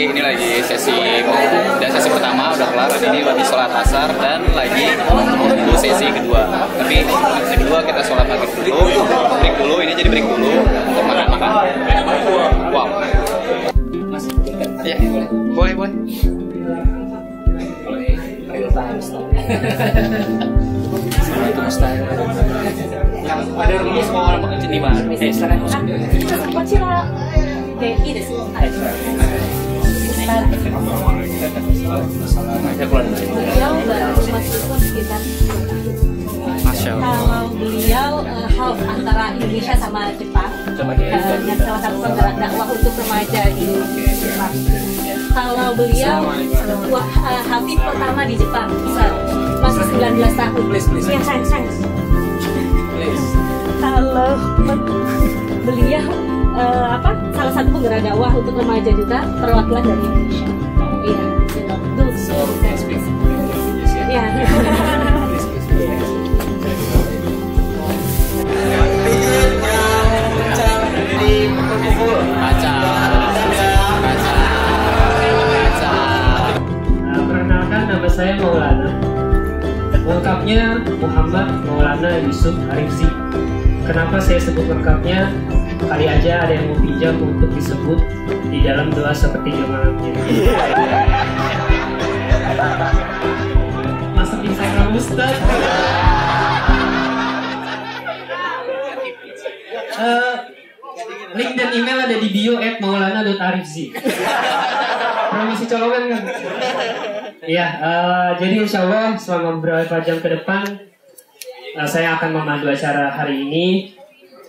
ini lagi sesi pertama udah kelar, ini lagi sholat asar dan lagi menunggu sesi kedua. Tapi sesi kedua kita sholat maghrib dulu, break dulu, ini jadi break dulu untuk makan-makan. Wow. Ya, boleh. Ada rumus mau orang makan jenis mana? Sekarang こちらでいいですか？はい。Beliau baru masuk sekitar. Masya Allah. Kalau beliau half antara Indonesia sama Jepang, dan salah satu penggerak dakwah untuk remaja di Jepang. Kalau beliau Habib pertama di Jepang, masih 19 tahun. Ya, sayang. Kalau beliau salah satu penggerak dakwah untuk remaja juga, perwakilan dari Indonesia. Iya, iya. Perkenalkan, nama saya Maulana. Lengkapnya Muhammad Maulana Yusuf Arifzi. Kenapa saya sebut lengkapnya? Kali aja ada yang mau pinjam untuk disebut di dalam doa seperti malamnya. Masuk Instagram Ustaz. Link dan email ada di bio @maulana.arifzi. Promosi colongan kan? Iya, jadi insya Allah selama beberapa jam ke depan saya akan memandu acara hari ini.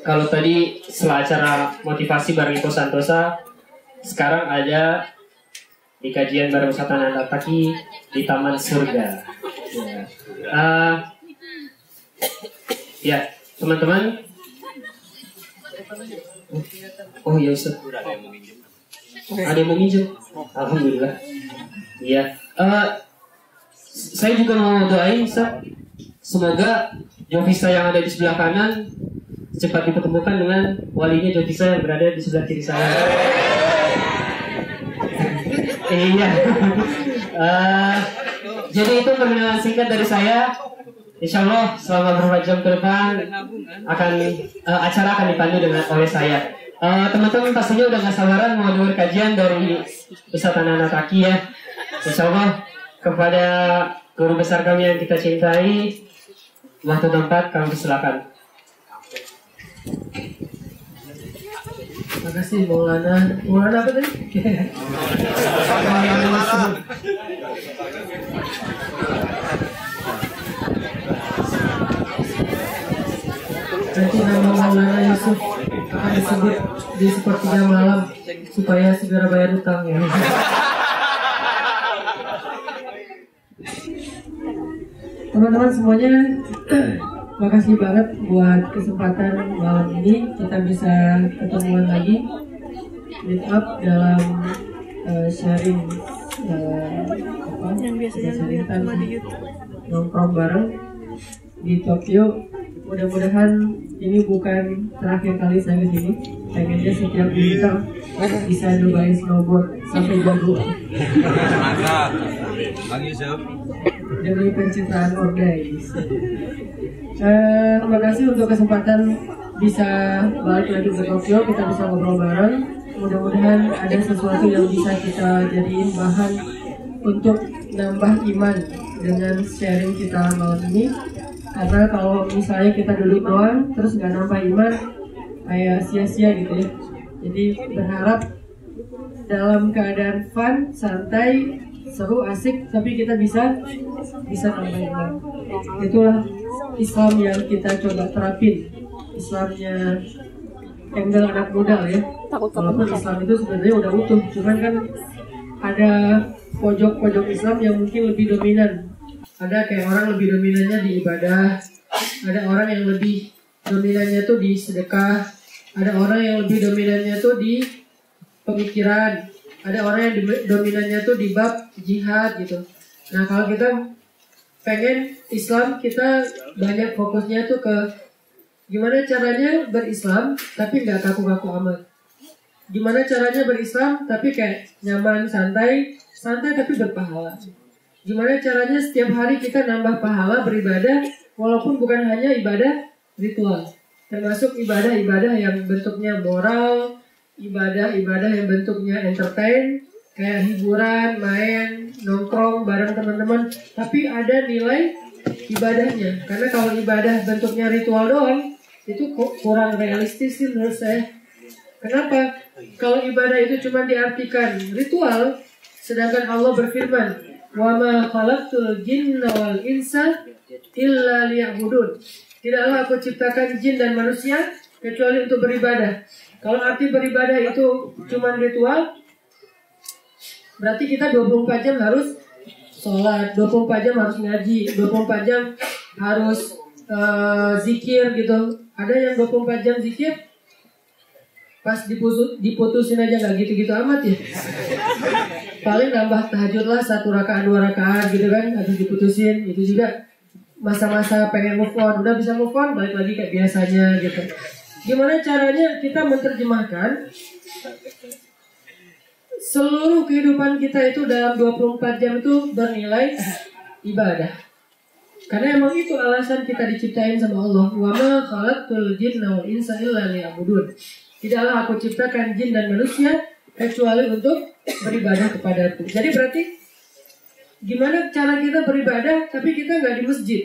Kalau tadi setelah acara motivasi bareng Iko Santosa, sekarang ada di kajian bareng Ustaz Ananda Taki di Taman Surga. Ya, teman-teman. Oh ya Ustaz. Ada yang mau minjem? Alhamdulillah. Iya. Saya juga mau doain Ustaz. Semoga Jovisa yang ada di sebelah kanan cepat dipertemukan dengan walinya Jovisa yang berada di sebelah kiri saya. Iya. Jadi itu perkenalan singkat dari saya. Insya Allah selama beberapa jam ke depan acara akan dipandu oleh saya. Teman-teman pastinya udah gak sabaran mau dengar kajian dari Ustaz Ananda Taki ya. Insya Allah kepada guru besar kami yang kita cintai, waktu tempat kami silakan. Terima kasih Maulana. Maulana apa tadi? Nanti nama Maulana Yusuf akan disebut di sepertiga malam supaya segera bayar utang ya. Teman-teman semuanya, makasih banget buat kesempatan malam ini kita bisa ketemuan lagi, meet up dalam sharing nongkrong bareng di Tokyo. Mudah-mudahan ini bukan terakhir kali saya kesini. Pengennya setiap winter bisa nyobain snowboard sampai jago. Mantap. Bang Yusuf. Demi pencitraan Ordais. Terima kasih untuk kesempatan bisa balik lagi ke Tokyo. Kita bisa ngobrol bareng. Mudah-mudahan ada sesuatu yang bisa kita jadiin bahan untuk nambah iman dengan sharing kita malam ini. Karena kalau misalnya kita duduk doang terus nggak nambah iman, kayak sia-sia gitu ya. Jadi berharap dalam keadaan fun, santai, seru, asik, tapi kita bisa nambah iman. Itulah Islam yang kita coba terapin. Islamnya Embel anak muda ya. Walaupun Islam itu sebenarnya udah utuh, cuman kan ada pojok-pojok Islam yang mungkin lebih dominan. Ada kayak orang lebih dominannya di ibadah, ada orang yang lebih dominannya tuh di sedekah, ada orang yang lebih dominannya tuh di pemikiran, ada orang yang dominannya tuh di bab jihad gitu. Nah kalau kita pengen Islam, kita banyak fokusnya tuh ke gimana caranya berislam tapi nggak kaku-kaku amat. Gimana caranya berislam tapi kayak nyaman, santai tapi berpahala. Gimana caranya setiap hari kita nambah pahala beribadah walaupun bukan hanya ibadah ritual, termasuk ibadah-ibadah yang bentuknya moral, ibadah-ibadah yang bentuknya entertain, kayak hiburan, main, nongkrong bareng teman-teman, tapi ada nilai ibadahnya. Karena kalau ibadah bentuknya ritual doang, itu kurang realistis sih menurut saya. Kenapa? Kalau ibadah itu cuma diartikan ritual, sedangkan Allah berfirman, "Wa ma khalaqtul jinna wal insa illa liya'budun." Tidaklah aku ciptakan jin dan manusia kecuali untuk beribadah. Kalau arti beribadah itu cuma ritual, berarti kita 24 jam harus sholat, 24 jam harus ngaji, 24 jam harus zikir gitu. Ada yang 24 jam zikir, pas diputusin aja nggak gitu-gitu amat ya. Paling nambah tahajud lah 1 rakaat 2 rakaat gitu kan, habis diputusin. Itu juga masa-masa pengen move on, udah bisa move on balik lagi kayak biasanya gitu. Gimana caranya kita menerjemahkan seluruh kehidupan kita itu dalam 24 jam itu bernilai ibadah. Karena emang itu alasan kita diciptain sama Allah. Wa ma khalaqtul jinna wal insa illa liya'budun. Tidaklah aku ciptakan jin dan manusia kecuali untuk beribadah kepadaku. Jadi berarti gimana cara kita beribadah tapi kita nggak di masjid?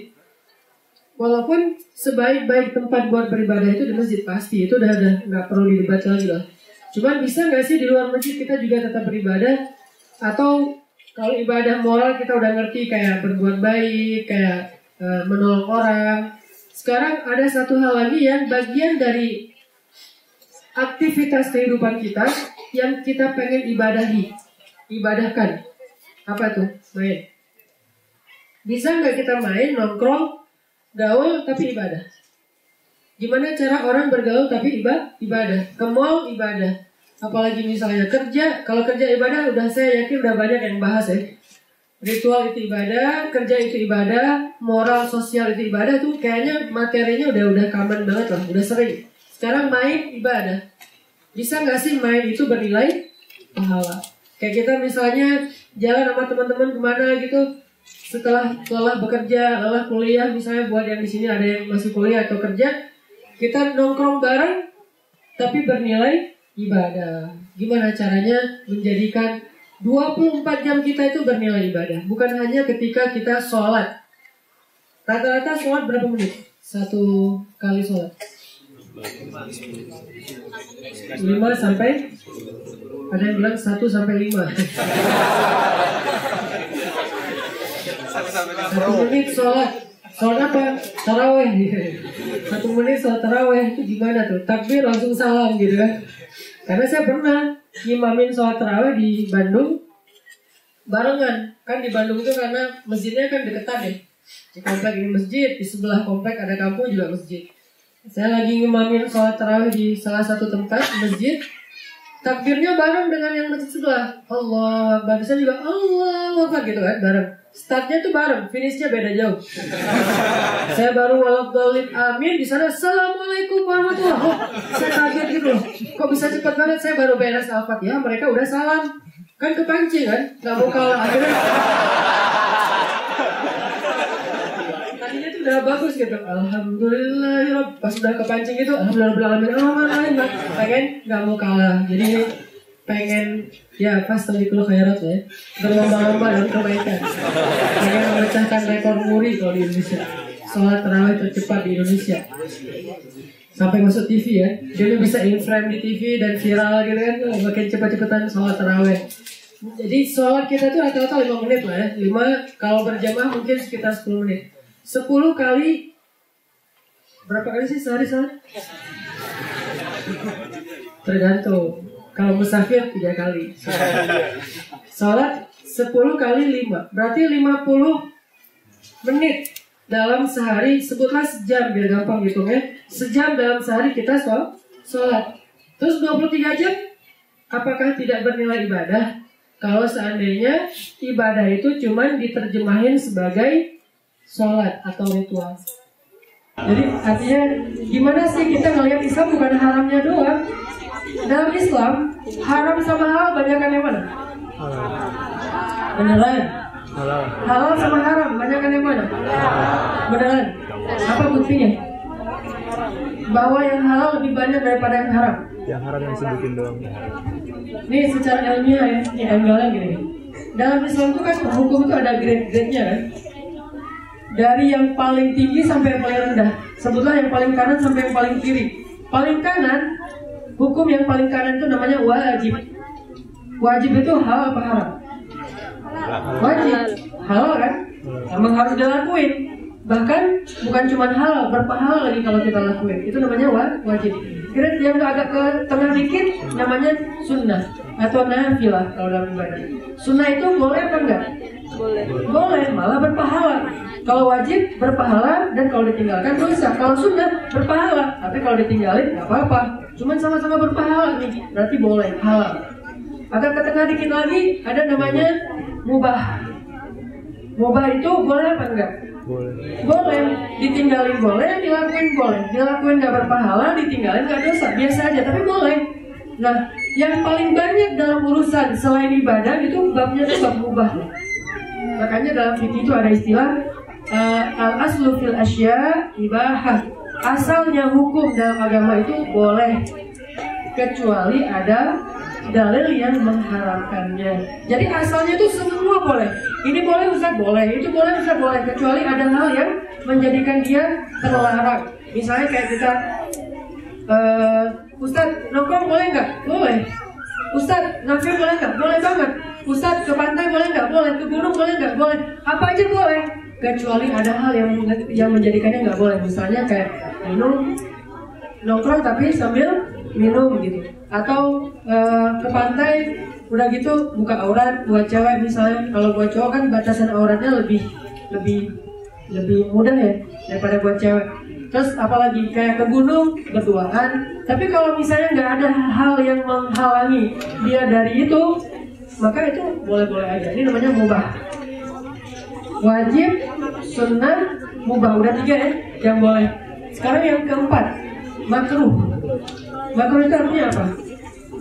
Walaupun sebaik-baik tempat buat beribadah itu di masjid, pasti itu udah nggak perlu didebat lagi lah. Cuman bisa nggak sih di luar masjid kita juga tetap beribadah? Atau kalau ibadah moral kita udah ngerti kayak berbuat baik, kayak menolong orang. Sekarang ada satu hal lagi yang bagian dari aktivitas kehidupan kita yang kita pengen ibadahkan. Apa tuh? Main. Bisa nggak kita main, nongkrong, gaul tapi ibadah? Gimana cara orang bergaul tapi ibadah? Ke mall ibadah. Apalagi misalnya kerja. Kalau kerja ibadah udah saya yakin udah banyak yang bahas ya. Ritual itu ibadah, kerja itu ibadah, moral sosial itu ibadah tuh kayaknya materinya udah common banget lah, udah sering. Sekarang main ibadah. Bisa nggak sih main itu bernilai pahala? Kayak kita misalnya jalan sama teman-teman kemana gitu, setelah lelah bekerja, lelah kuliah, misalnya buat yang di sini ada yang masih kuliah atau kerja, kita nongkrong bareng, tapi bernilai ibadah. Gimana caranya menjadikan 24 jam kita itu bernilai ibadah? Bukan hanya ketika kita sholat. Rata-rata sholat berapa menit? 1 kali sholat? 5 sampai, ada yang bilang 1 sampai 5. 1 menit sholat. Sholat apa? Taraweh. 1 menit sholat taraweh itu gimana tuh? Takbir langsung salam gitu kan? Karena saya pernah ngimamin sholat taraweh di Bandung barengan. Kan di Bandung itu karena masjidnya kan deketan ya. Di komplek ini masjid, di sebelah komplek ada kampung juga masjid. Saya lagi ngimamin sholat tarawih di salah satu tempat masjid. Takbirnya bareng dengan yang masjid sebelah. Allah Akbar. Saya juga Allah Akbar gitu kan bareng. Startnya tuh bareng, finishnya beda jauh. Saya baru walakdolin amin di sana. Assalamualaikum warahmatullahi wabarakatuh. Saya kaget gitu loh. Kok bisa cepat banget? Saya baru beres Al-Fatihah, mereka udah salam. Kan kepancing kan? Gak mau kalah akhirnya. Tadinya tuh udah bagus gitu. Alhamdulillah. Pas udah kepancing gitu, alhamdulillah. Pengen gak mau kalah. Jadi pengen ya pas talikul khairat ya, berlomba-lomba dalam kebaikan. Pengen memecahkan rekor muri kalau di Indonesia, sholat tarawih tercepat di Indonesia sampai masuk TV ya. Jadi bisa in frame di TV dan viral gitu kan, makin cepat-cepatan sholat tarawih. Jadi sholat kita tuh rata-rata 5 menit lah ya. 5 kalau berjamaah mungkin sekitar 10 menit. 10 kali berapa kali sih sehari sholat? Tergantung. Kalau musafir 3 kali. Sholat 10 kali 5. Berarti 50 menit dalam sehari. Sebutlah sejam biar gampang hitungnya. Sejam dalam sehari kita sholat. Terus 23 jam. Apakah tidak bernilai ibadah? Kalau seandainya ibadah itu cuma diterjemahin sebagai sholat atau ritual. Jadi artinya gimana sih kita ngelihat Islam bukan haramnya doang. Dalam Islam, haram sama halal banyakan yang mana? Beneran? Halal sama haram banyakan yang mana? Beneran? Apa buktinya? Bahwa yang halal lebih banyak daripada yang haram. Yang haram yang sebutin doang. Nih secara ilmiah ya, ini anggapnya gini. Dalam Islam itu kan hukum itu ada grade-grade-nya kan. Dari yang paling tinggi sampai yang paling rendah. Sebutlah yang paling kanan sampai yang paling kiri. Paling kanan, hukum yang paling kanan itu namanya wajib. Wajib itu halal apa haram? Wajib, halal kan? Emang harus dilakuin. Bahkan bukan cuma halal, berpahala lagi kalau kita lakuin. Itu namanya wajib. Grade yang agak ke tengah dikit namanya sunnah atau nafilah kalau dalam ibadah. Sunnah itu boleh apa enggak? Boleh, malah berpahala. Kalau wajib berpahala dan kalau ditinggalkan dosa. Kalau sunnah berpahala, tapi kalau ditinggalin nggak apa-apa. Cuman sama-sama berpahala nih, berarti boleh, halal. Agak ke tengah dikit lagi ada namanya mubah. Mubah itu boleh apa enggak? Boleh, ditinggalin boleh, dilakuin boleh. Dilakuin nggak berpahala, ditinggalin nggak dosa, biasa aja, tapi boleh. Nah, yang paling banyak dalam urusan selain ibadah itu babnya itu bab mubah. Makanya dalam fikih itu ada istilah al-aslu fil asya ibahah. Asalnya hukum dalam agama itu boleh, kecuali ada dalil yang mengharamkannya. Jadi asalnya itu semua boleh. Ini boleh Ustaz, boleh. Itu boleh Ustaz, boleh. Kecuali ada hal yang menjadikan dia terlarang. Misalnya kayak kita Ustaz, nongkrong boleh nggak? Boleh. Ustaz, nafil boleh nggak? Boleh banget. Ustaz, ke pantai boleh nggak? Boleh. Ke gunung boleh nggak? Boleh. Apa aja boleh. Kecuali ada hal yang menjadikannya nggak boleh. Misalnya kayak minum, nongkrong tapi sambil minum gitu. Atau ke pantai udah gitu buka aurat buat cewek misalnya. Kalau buat cowok kan batasan auratnya lebih mudah ya daripada buat cewek. Terus apalagi kayak ke gunung berduaan. Tapi kalau misalnya nggak ada hal yang menghalangi dia dari itu, maka itu boleh-boleh aja. Ini namanya mubah. Wajib, sunnah, mubah, udah 3 ya yang boleh. Sekarang yang keempat, makruh. Makruh itu artinya apa?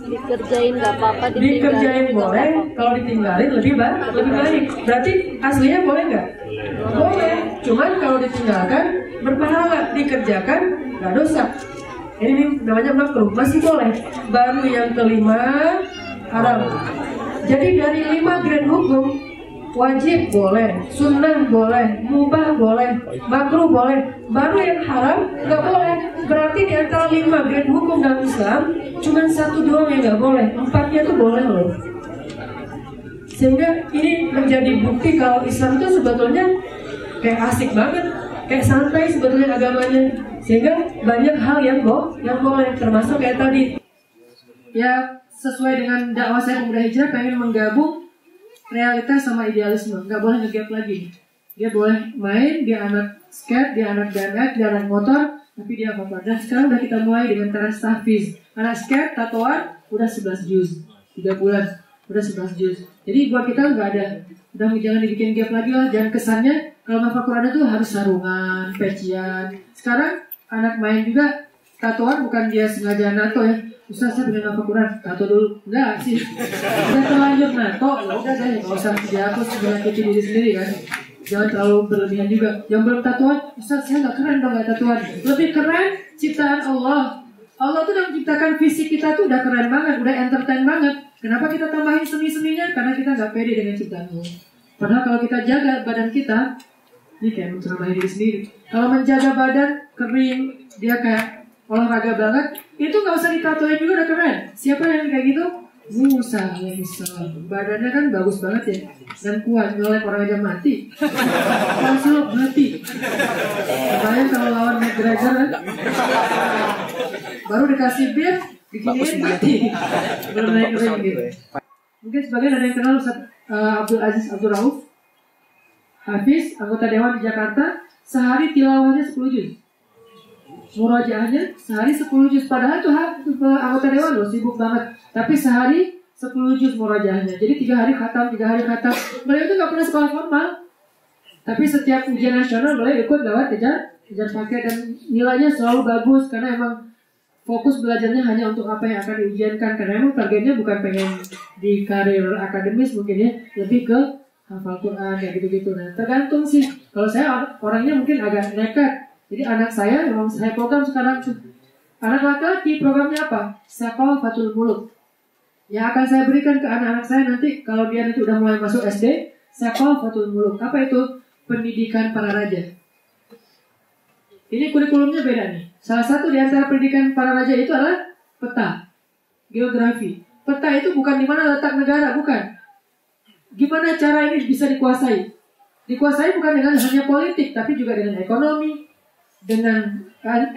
Dikerjain nggak apa-apa, dikerjain boleh, kalau ditinggalin lebih baik. Berarti aslinya boleh nggak? Boleh. Cuman kalau ditinggalkan berpahala, dikerjakan nggak dosa. Ini namanya makruh, masih boleh. Baru yang kelima haram. Jadi dari 5 grade hukum, wajib boleh, sunnah boleh, mubah boleh, makruh boleh. Baru yang haram nggak boleh. Berarti di antara 5 grade hukum dalam Islam, cuma 1 doang yang nggak boleh, 4-nya tuh boleh loh. Sehingga ini menjadi bukti kalau Islam itu sebetulnya kayak asik banget, kayak santai sebetulnya agamanya. Sehingga banyak hal yang boleh, termasuk kayak tadi. Ya sesuai dengan dakwah saya Pemuda Hijrah, pengen menggabung realitas sama idealisme, nggak boleh ngegap lagi. Dia boleh main, dia anak skate, dia anak BMX, dia anak motor, tapi dia apa-apa. Dan sekarang udah kita mulai dengan teras tahfiz. Anak skate, tatoan, udah 11 juz 3 bulan, udah 11 juz. Jadi buat kita nggak ada, udah jangan dibikin gap lagi lah. Jangan kesannya kalau ngafal Quran itu harus sarungan, pecian. Sekarang anak main juga tatoan, bukan dia sengaja nato ya. Ustaz, saya pengen ngafal Quran, tato dulu. Enggak sih, udah terlanjur nato, udah deh, nggak usah dihapus, menyakiti diri sendiri kan. Jangan terlalu berlebihan juga. Yang belum tatuan, Ustaz saya nggak keren dong nggak tatuan. Lebih keren ciptaan Allah. Allah tuh udah menciptakan fisik kita tuh udah keren banget, udah entertain banget. Kenapa kita tambahin seni-seninya? Karena kita nggak pede dengan ciptaan Allah. Padahal kalau kita jaga badan kita, ini kayak menceramahi diri sendiri. Kalau menjaga badan kering, dia kayak olahraga banget, itu nggak usah ditatoin juga udah keren. Siapa yang kayak gitu? Musa alaihissalam. Badannya kan bagus banget ya dan kuat, nyolek orang aja mati. Langsung mati. Kebayang kalau lawan McGregor kan? Baru dikasih bir, diginiin mati. Belum naik ring gitu. Mungkin sebagian ada yang kenal Ustaz Abdul Aziz Abdul Rauf, Hafiz, anggota Dewan di Jakarta. Sehari tilawahnya 10 juz. Murojaahnya sehari 10 juz. Padahal tuh anggota Dewan loh, sibuk banget. Tapi sehari 10 juz murojaahnya. Jadi 3 hari khatam, 3 hari khatam. Beliau itu gak pernah sekolah formal. Tapi setiap ujian nasional beliau ikut lewat kejar paket. Dan nilainya selalu bagus. Karena emang fokus belajarnya hanya untuk apa yang akan diujiankan, karena emang targetnya bukan pengen di karir akademis mungkin ya, lebih ke hafal Quran kayak gitu-gitu. Nah tergantung sih, kalau saya orangnya mungkin agak nekat, jadi anak saya memang saya program sekarang anak laki-laki programnya apa? Saqafatul Muluk. Yang akan saya berikan ke anak-anak saya nanti kalau dia nanti udah mulai masuk SD, Saqafatul Muluk. Apa itu? Pendidikan para raja. Ini kurikulumnya beda nih. Salah satu di antara pendidikan para raja itu adalah peta, geografi. Peta itu bukan di mana letak negara, bukan. Gimana cara ini bisa dikuasai? Dikuasai bukan dengan hanya politik, tapi juga dengan ekonomi, dengan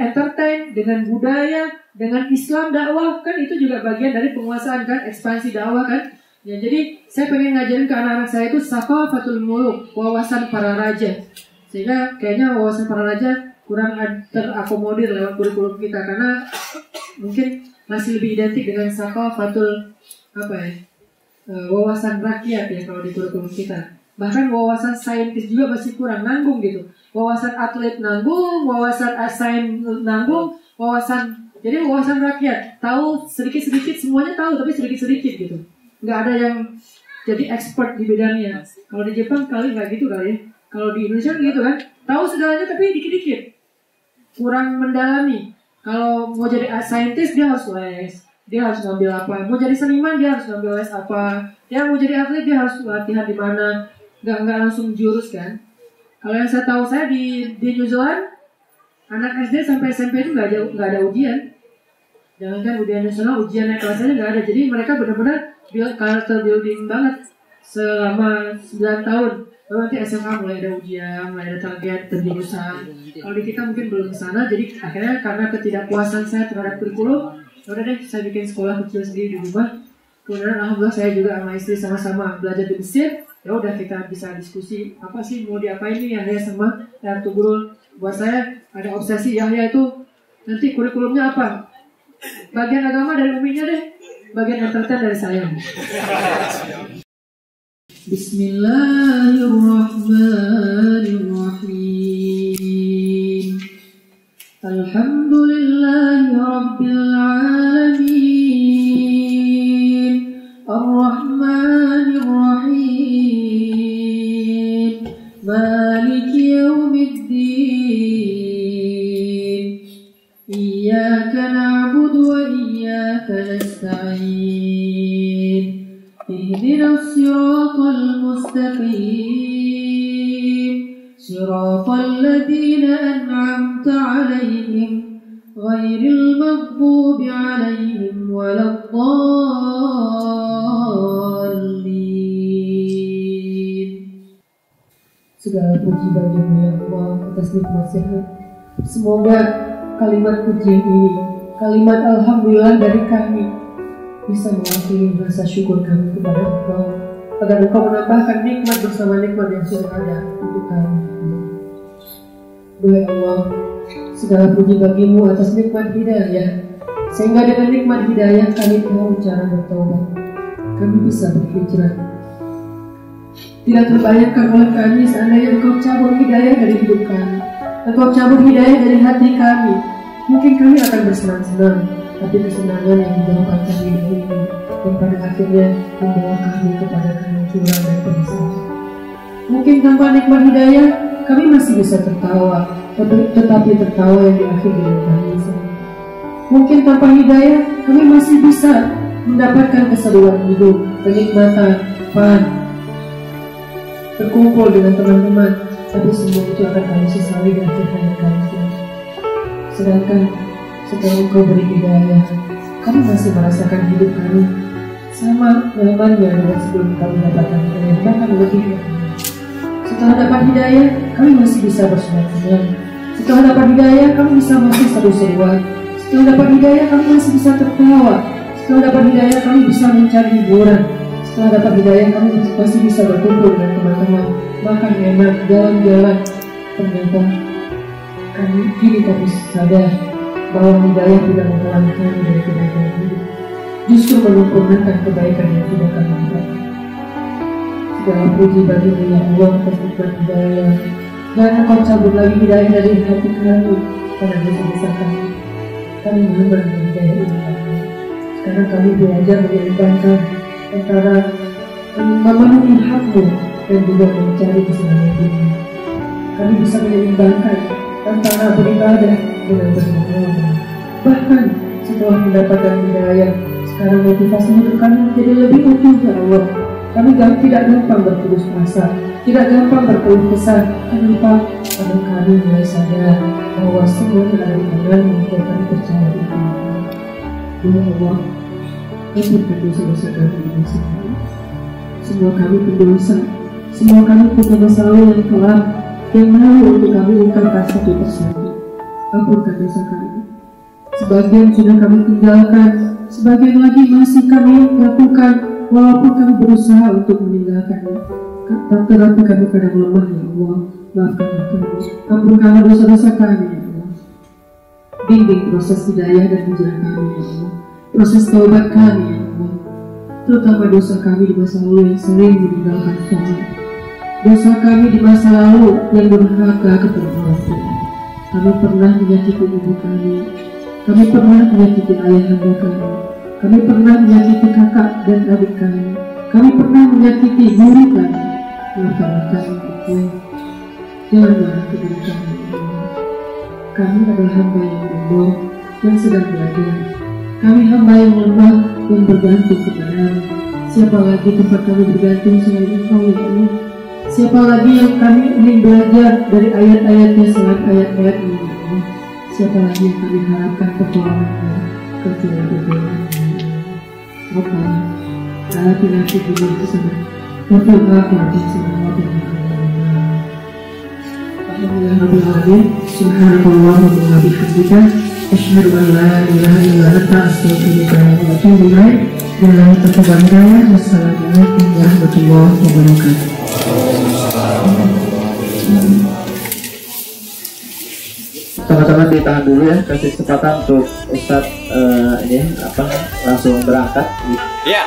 entertain, dengan budaya, dengan Islam dakwah, kan itu juga bagian dari penguasaan kan, ekspansi dakwah kan. Ya, jadi saya pengen ngajarin ke anak-anak saya itu Saqafatul Muluk, wawasan para raja. Sehingga kayaknya wawasan para raja kurang terakomodir lewat kurikulum kita, karena mungkin masih lebih identik dengan Saqafatul wawasan rakyat ya kalau di kurikulum kita. Bahkan wawasan saintis juga masih kurang, nanggung gitu. Wawasan atlet nanggung, wawasan sains nanggung, jadi wawasan rakyat. Tahu sedikit-sedikit, semuanya tahu tapi sedikit-sedikit gitu. Nggak ada yang jadi expert di bidangnya. Kalau di Jepang kali nggak gitu kali ya. Kalau di Indonesia gitu kan, tahu segalanya tapi dikit-dikit. Kurang mendalami. Kalau mau jadi saintis dia harus les. Dia harus ngambil apa. Mau jadi seniman dia harus ngambil les apa. Ya mau jadi atlet dia harus latihan di mana. Nggak langsung jurus kan. Kalau yang saya tahu saya di New Zealand, anak SD sampai SMP itu nggak ada ujian. Jangankan ujian nasional, ujian naik kelas aja nggak ada. Jadi mereka benar-benar character building banget selama 9 tahun. Lalu nanti SMA mulai ada ujian, mulai ada target penjurusan. Kalau di kita mungkin belum kesana, jadi akhirnya karena ketidakpuasan saya terhadap kurikulum, udah deh saya bikin sekolah kecil sendiri di rumah. Kemudian alhamdulillah saya juga sama istri sama-sama belajar di Mesir. Ya udah kita bisa diskusi apa sih mau diapain nih Yahya sama Ertugrul. Buat saya ada obsesi Yahya itu nanti kurikulumnya apa? Bagian agama dari uminya deh, bagian entertain dari saya. Bismillahirrahmanirrahim. Alhamdulillahi rabbil alamin. Ar-Rahmanir Rahim. Maliki yaumiddin. Iyyaka na'budu wa iyyaka nasta'in. Ihdinas siratal mustaqim. Siratal ladzina an'amta 'alaihim ghairil maghdubi 'alaihim waladdallin. Segala puji bagimu ya Allah atas nikmat sehat. Semoga kalimat puji ini, kalimat alhamdulillah dari kami bisa mewakili rasa syukur kami kepada Engkau, agar Engkau menambahkan nikmat bersama nikmat yang sudah ada untuk kami. Duhai Allah, segala puji bagimu atas nikmat hidayah, sehingga dengan nikmat hidayah kami tahu cara bertobat, kami bisa berhijrah. Tidak terbayangkan oleh kami seandainya Engkau cabut hidayah dari hidup kami, Engkau cabut hidayah dari hati kami. Mungkin kami akan bersenang-senang, tapi kesenangan yang dijauhkan kami hidup ini, dan pada akhirnya membawa kami kepada kehancuran dan penyesalan. Mungkin tanpa nikmat hidayah, kami masih bisa tertawa, tetapi tertawa yang diakhiri dengan tangisan. Mungkin tanpa hidayah, kami masih bisa mendapatkan keseruan hidup, kenikmatan, fun, berkumpul dengan teman-teman, tapi semua itu akan kami sesali di akhir hayat kami. Sedangkan setelah Engkau beri hidayah, kami masih merasakan hidup kami sama nyamannya dengan sebelum kami dapatkan hidayah, bahkan lebih. Setelah dapat hidayah, kami masih bisa bersenang-senang. Setelah dapat hidayah, kami bisa masih seru-seruan. Setelah dapat hidayah, kami masih bisa tertawa. Setelah dapat hidayah, kami bisa mencari hiburan. Setelah dapat hidayah, kami masih bisa berkumpul dengan teman-teman, makan enak, jalan-jalan. Ternyata kini kami sadar bahwa hidayah tidak menghalangi kami dari kebaikan hidup, justru menyempurnakan kebaikan yang sudah kami dapatkan. Segala puji bagimu ya Allah atas nikmat hidayah. Jangan Engkau cabut lagi hidayah dari hati kami, karena dosa-dosa kami. kami berubah menjadi ini. Sekarang kami belajar menyeimbangkan antara memenuhi hakmu dan juga mencari kesenangan dunia. Kami bisa menyeimbangkan antara beribadah dengan berdoa. Bahkan setelah mendapatkan hidayah, sekarang motivasi hidup kami menjadi lebih utuh ya Allah. Kami tidak gampang berputus asa, tidak gampang berkeluh kesah. Kenapa? Karena kami mulai sadar bahwa semua ada di tangan-Mu dan kami percaya itu. Ya Allah, ampunkan dosa-dosa kami di masa lalu. Semua kami pendosa, semua kami punya masa lalu yang kelam, yang malu untuk kami ungkapkan satu persatu. Ampunkan dosa kami. Sebagian sudah kami tinggalkan, sebagian lagi masih kami lakukan, walaupun kami berusaha untuk meninggalkannya. Tetapi kami kadang lemah ya Allah. Maafkanlah kami, ampunkanlah dosa-dosa kami ya Allah. Bimbing proses hidayah dan hijrah kami ya Allah. Proses taubat kami ya Allah. Terutama dosa kami di masa lalu yang sering meninggalkan sholat. Dosa kami di masa lalu yang durhaka kepada orang tua. Kami pernah menyakiti ibu kami. Kami pernah menyakiti ayahanda kami. Kami pernah menyakiti kakak dan adik kami. Kami pernah menyakiti guru kami. Maafkanlah kami Allah. Jangan marah kepada kami Allah. Kami adalah hamba yang bodoh yang sedang belajar. Kami hamba yang lemah yang bergantung kepada-Mu. Siapa lagi tempat kami bergantung selain Engkau ya Allah? Siapa lagi yang kami ingin belajar dari ayat-ayatnya selain ayat-ayat-Mu ya Allah? Siapa lagi yang kami harapkan pertolongannya kecuali pertolongan-Mu? Rabbana, atina fid dunya hasanah wa fil akhirati hasanah wa qina adzabannar. Alhamdulillahirabbil alamin. Subhanakallahumma wa bihamdika asyhadu an la ilaha illa anta astaghfiruka wa atubu ilaik. Wassalamualaikum warahmatullahi wabarakatuh. Teman-teman ditahan dulu ya, kasih kesempatan untuk Ustadz langsung berangkat. Ya,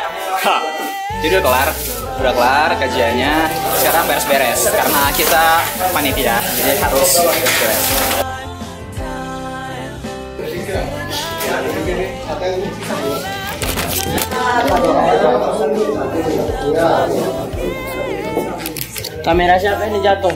jadi udah kelar kajiannya. Sekarang beres-beres karena kita panitia, jadi harus beres. Kamera siapa ini jatuh?